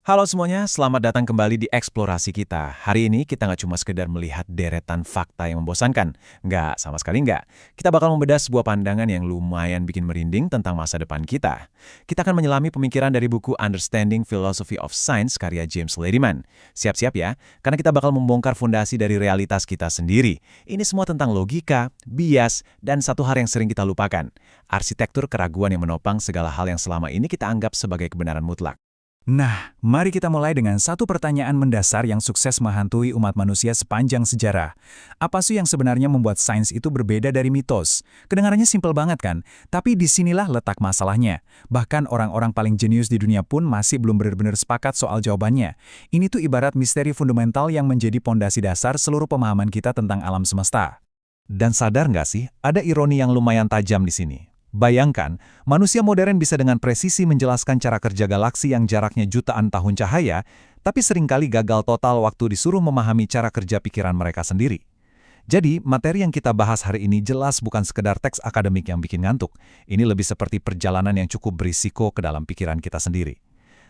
Halo semuanya, selamat datang kembali di eksplorasi kita. Hari ini kita nggak cuma sekedar melihat deretan fakta yang membosankan. Nggak, sama sekali nggak. Kita bakal membedah sebuah pandangan yang lumayan bikin merinding tentang masa depan kita. Kita akan menyelami pemikiran dari buku Understanding Philosophy of Science karya James Ladiman. Siap-siap ya, karena kita bakal membongkar fondasi dari realitas kita sendiri. Ini semua tentang logika, bias, dan satu hal yang sering kita lupakan. Arsitektur keraguan yang menopang segala hal yang selama ini kita anggap sebagai kebenaran mutlak. Nah, mari kita mulai dengan satu pertanyaan mendasar yang sukses menghantui umat manusia sepanjang sejarah. Apa sih yang sebenarnya membuat sains itu berbeda dari mitos? Kedengarannya simpel banget kan? Tapi disinilah letak masalahnya. Bahkan orang-orang paling jenius di dunia pun masih belum benar-benar sepakat soal jawabannya. Ini tuh ibarat misteri fundamental yang menjadi pondasi dasar seluruh pemahaman kita tentang alam semesta. Dan sadar nggak sih, ada ironi yang lumayan tajam di sini. Bayangkan, manusia modern bisa dengan presisi menjelaskan cara kerja galaksi yang jaraknya jutaan tahun cahaya, tapi seringkali gagal total waktu disuruh memahami cara kerja pikiran mereka sendiri. Jadi, materi yang kita bahas hari ini jelas bukan sekedar teks akademik yang bikin ngantuk. Ini lebih seperti perjalanan yang cukup berisiko ke dalam pikiran kita sendiri.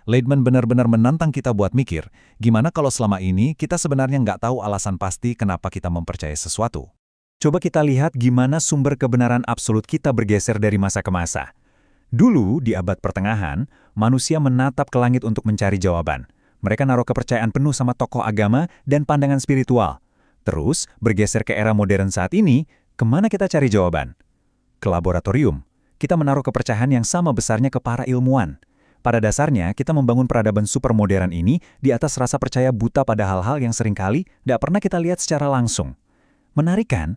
Ladiman benar-benar menantang kita buat mikir, gimana kalau selama ini kita sebenarnya nggak tahu alasan pasti kenapa kita mempercayai sesuatu. Coba kita lihat gimana sumber kebenaran absolut kita bergeser dari masa ke masa. Dulu, di abad pertengahan, manusia menatap ke langit untuk mencari jawaban. Mereka naruh kepercayaan penuh sama tokoh agama dan pandangan spiritual. Terus, bergeser ke era modern saat ini, kemana kita cari jawaban? Ke laboratorium. Kita menaruh kepercayaan yang sama besarnya ke para ilmuwan. Pada dasarnya, kita membangun peradaban supermodern ini di atas rasa percaya buta pada hal-hal yang seringkali tidak pernah kita lihat secara langsung. Menarik kan?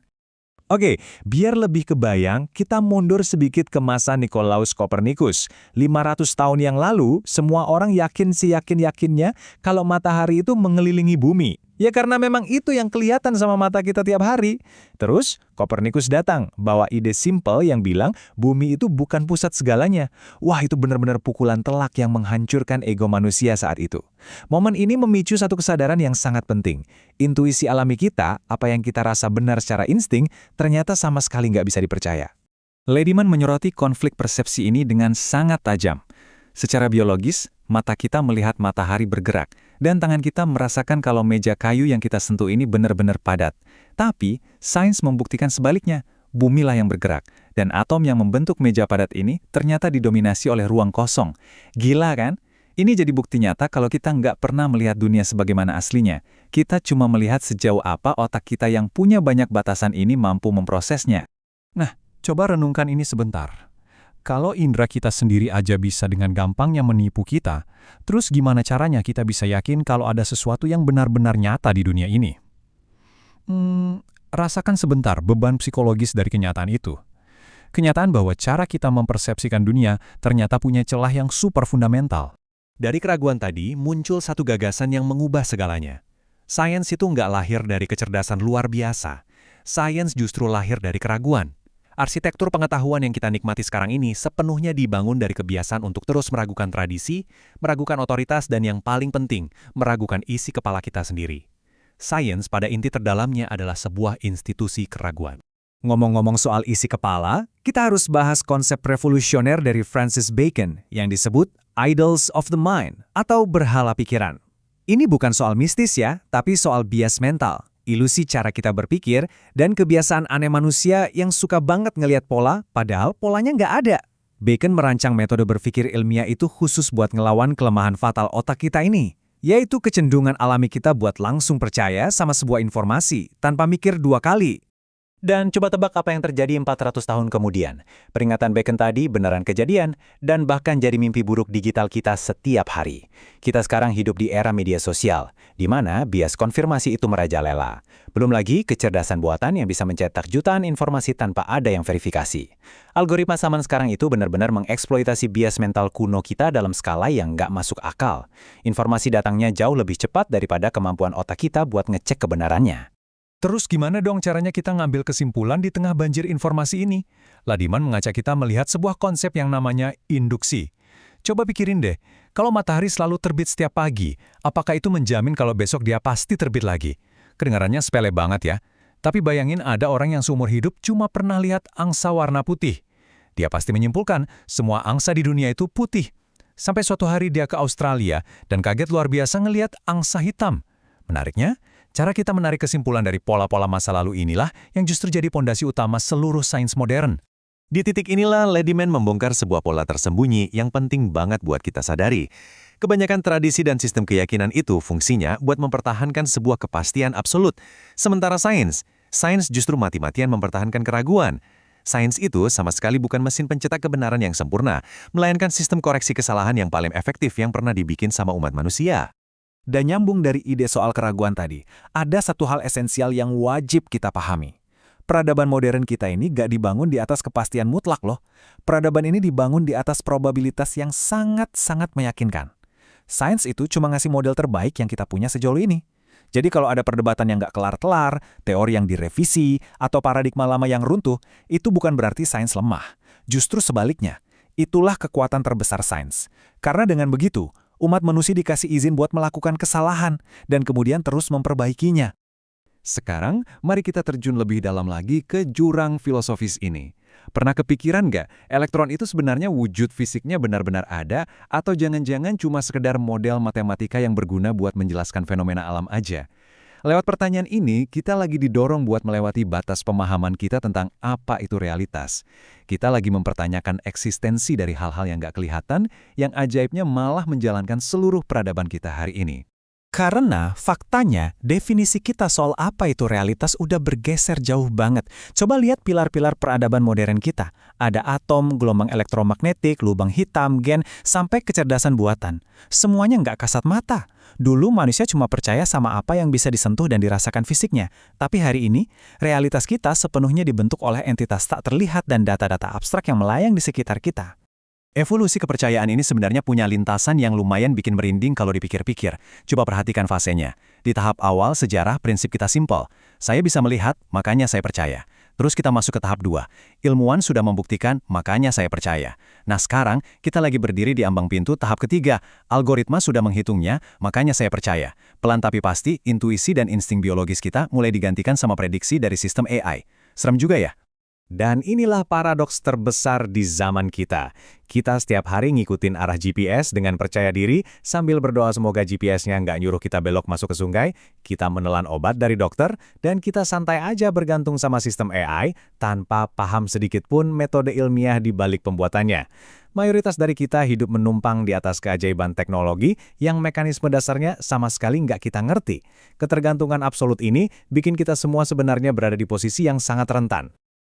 Oke, biar lebih kebayang, kita mundur sedikit ke masa Nicolaus Copernicus. 500 tahun yang lalu, semua orang yakin seyakin-yakinnya kalau matahari itu mengelilingi bumi. Ya karena memang itu yang kelihatan sama mata kita tiap hari. Terus, Copernicus datang, bawa ide simple yang bilang bumi itu bukan pusat segalanya. Wah, itu benar-benar pukulan telak yang menghancurkan ego manusia saat itu. Momen ini memicu satu kesadaran yang sangat penting. Intuisi alami kita, apa yang kita rasa benar secara insting, ternyata sama sekali nggak bisa dipercaya. Ladiman menyoroti konflik persepsi ini dengan sangat tajam. Secara biologis, mata kita melihat matahari bergerak, dan tangan kita merasakan kalau meja kayu yang kita sentuh ini benar-benar padat. Tapi, sains membuktikan sebaliknya, bumilah yang bergerak, dan atom yang membentuk meja padat ini ternyata didominasi oleh ruang kosong. Gila kan? Ini jadi bukti nyata kalau kita nggak pernah melihat dunia sebagaimana aslinya. Kita cuma melihat sejauh apa otak kita yang punya banyak batasan ini mampu memprosesnya. Nah, coba renungkan ini sebentar. Kalau indera kita sendiri aja bisa dengan gampangnya menipu kita, terus gimana caranya kita bisa yakin kalau ada sesuatu yang benar-benar nyata di dunia ini? Rasakan sebentar beban psikologis dari kenyataan itu. Kenyataan bahwa cara kita mempersepsikan dunia ternyata punya celah yang super fundamental. Dari keraguan tadi, muncul satu gagasan yang mengubah segalanya. Sains itu nggak lahir dari kecerdasan luar biasa. Sains justru lahir dari keraguan. Arsitektur pengetahuan yang kita nikmati sekarang ini sepenuhnya dibangun dari kebiasaan untuk terus meragukan tradisi, meragukan otoritas, dan yang paling penting, meragukan isi kepala kita sendiri. Sains pada inti terdalamnya adalah sebuah institusi keraguan. Ngomong-ngomong soal isi kepala, kita harus bahas konsep revolusioner dari Francis Bacon yang disebut idols of the mind atau berhala pikiran. Ini bukan soal mistis ya, tapi soal bias mental. Ilusi cara kita berpikir, dan kebiasaan aneh manusia yang suka banget ngelihat pola, padahal polanya nggak ada. Bacon merancang metode berpikir ilmiah itu khusus buat ngelawan kelemahan fatal otak kita ini, yaitu kecenderungan alami kita buat langsung percaya sama sebuah informasi, tanpa mikir dua kali. Dan coba tebak apa yang terjadi 400 tahun kemudian. Peringatan Bacon tadi beneran kejadian, dan bahkan jadi mimpi buruk digital kita setiap hari. Kita sekarang hidup di era media sosial, di mana bias konfirmasi itu merajalela. Belum lagi kecerdasan buatan yang bisa mencetak jutaan informasi tanpa ada yang verifikasi. Algoritma zaman sekarang itu benar-benar mengeksploitasi bias mental kuno kita dalam skala yang nggak masuk akal. Informasi datangnya jauh lebih cepat daripada kemampuan otak kita buat ngecek kebenarannya. Terus gimana dong caranya kita ngambil kesimpulan di tengah banjir informasi ini? Ladiman mengajak kita melihat sebuah konsep yang namanya induksi. Coba pikirin deh, kalau matahari selalu terbit setiap pagi, apakah itu menjamin kalau besok dia pasti terbit lagi? Kedengarannya sepele banget ya. Tapi bayangin ada orang yang seumur hidup cuma pernah lihat angsa warna putih. Dia pasti menyimpulkan semua angsa di dunia itu putih. Sampai suatu hari dia ke Australia dan kaget luar biasa ngelihat angsa hitam. Menariknya, cara kita menarik kesimpulan dari pola-pola masa lalu inilah yang justru jadi pondasi utama seluruh sains modern. Di titik inilah Ladyman membongkar sebuah pola tersembunyi yang penting banget buat kita sadari. Kebanyakan tradisi dan sistem keyakinan itu fungsinya buat mempertahankan sebuah kepastian absolut. Sementara sains justru mati-matian mempertahankan keraguan. Sains itu sama sekali bukan mesin pencetak kebenaran yang sempurna, melainkan sistem koreksi kesalahan yang paling efektif yang pernah dibikin sama umat manusia. Dan nyambung dari ide soal keraguan tadi, ada satu hal esensial yang wajib kita pahami. Peradaban modern kita ini gak dibangun di atas kepastian mutlak loh. Peradaban ini dibangun di atas probabilitas yang sangat-sangat meyakinkan. Sains itu cuma ngasih model terbaik yang kita punya sejauh ini. Jadi kalau ada perdebatan yang gak kelar-kelar, teori yang direvisi, atau paradigma lama yang runtuh, itu bukan berarti sains lemah. Justru sebaliknya, itulah kekuatan terbesar sains. Karena dengan begitu, umat manusia dikasih izin buat melakukan kesalahan, dan kemudian terus memperbaikinya. Sekarang, mari kita terjun lebih dalam lagi ke jurang filosofis ini. Pernah kepikiran nggak, elektron itu sebenarnya wujud fisiknya benar-benar ada, atau jangan-jangan cuma sekedar model matematika yang berguna buat menjelaskan fenomena alam aja? Lewat pertanyaan ini, kita lagi didorong buat melewati batas pemahaman kita tentang apa itu realitas. Kita lagi mempertanyakan eksistensi dari hal-hal yang nggak kelihatan, yang ajaibnya malah menjalankan seluruh peradaban kita hari ini. Karena faktanya, definisi kita soal apa itu realitas udah bergeser jauh banget. Coba lihat pilar-pilar peradaban modern kita. Ada atom, gelombang elektromagnetik, lubang hitam, gen, sampai kecerdasan buatan. Semuanya nggak kasat mata. Dulu manusia cuma percaya sama apa yang bisa disentuh dan dirasakan fisiknya. Tapi hari ini, realitas kita sepenuhnya dibentuk oleh entitas tak terlihat dan data-data abstrak yang melayang di sekitar kita. Evolusi kepercayaan ini sebenarnya punya lintasan yang lumayan bikin merinding kalau dipikir-pikir. Coba perhatikan fasenya. Di tahap awal sejarah prinsip kita simpel. Saya bisa melihat, makanya saya percaya. Terus kita masuk ke tahap 2. Ilmuwan sudah membuktikan, makanya saya percaya. Nah sekarang, kita lagi berdiri di ambang pintu tahap ketiga. Algoritma sudah menghitungnya, makanya saya percaya. Pelan tapi pasti, intuisi dan insting biologis kita mulai digantikan sama prediksi dari sistem AI. Serem juga ya? Dan inilah paradoks terbesar di zaman kita. Kita setiap hari ngikutin arah GPS dengan percaya diri, sambil berdoa semoga GPS-nya nggak nyuruh kita belok masuk ke sungai, kita menelan obat dari dokter, dan kita santai aja bergantung sama sistem AI, tanpa paham sedikit pun metode ilmiah di balik pembuatannya. Mayoritas dari kita hidup menumpang di atas keajaiban teknologi yang mekanisme dasarnya sama sekali nggak kita ngerti. Ketergantungan absolut ini bikin kita semua sebenarnya berada di posisi yang sangat rentan.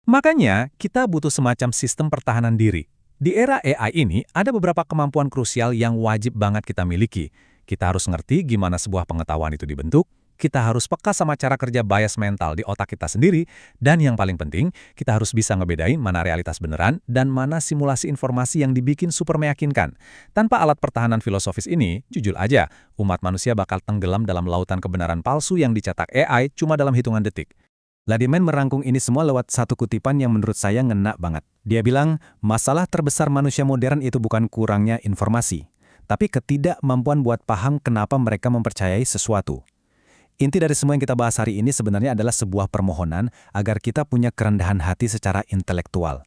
Makanya, kita butuh semacam sistem pertahanan diri. Di era AI ini, ada beberapa kemampuan krusial yang wajib banget kita miliki. Kita harus ngerti gimana sebuah pengetahuan itu dibentuk, kita harus peka sama cara kerja bias mental di otak kita sendiri, dan yang paling penting, kita harus bisa ngebedain mana realitas beneran dan mana simulasi informasi yang dibikin super meyakinkan. Tanpa alat pertahanan filosofis ini, jujur aja, umat manusia bakal tenggelam dalam lautan kebenaran palsu yang dicetak AI cuma dalam hitungan detik. Ladyman merangkum ini semua lewat satu kutipan yang menurut saya ngena banget. Dia bilang, masalah terbesar manusia modern itu bukan kurangnya informasi, tapi ketidakmampuan buat paham kenapa mereka mempercayai sesuatu. Inti dari semua yang kita bahas hari ini sebenarnya adalah sebuah permohonan agar kita punya kerendahan hati secara intelektual.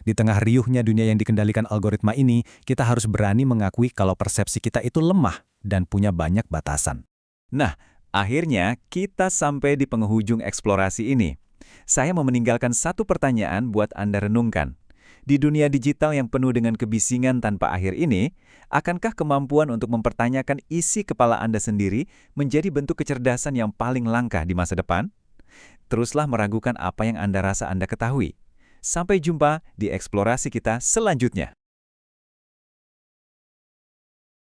Di tengah riuhnya dunia yang dikendalikan algoritma ini, kita harus berani mengakui kalau persepsi kita itu lemah dan punya banyak batasan. Nah, akhirnya, kita sampai di penghujung eksplorasi ini. Saya mau meninggalkan satu pertanyaan buat Anda renungkan. Di dunia digital yang penuh dengan kebisingan tanpa akhir ini, akankah kemampuan untuk mempertanyakan isi kepala Anda sendiri menjadi bentuk kecerdasan yang paling langka di masa depan? Teruslah meragukan apa yang Anda rasa Anda ketahui. Sampai jumpa di eksplorasi kita selanjutnya.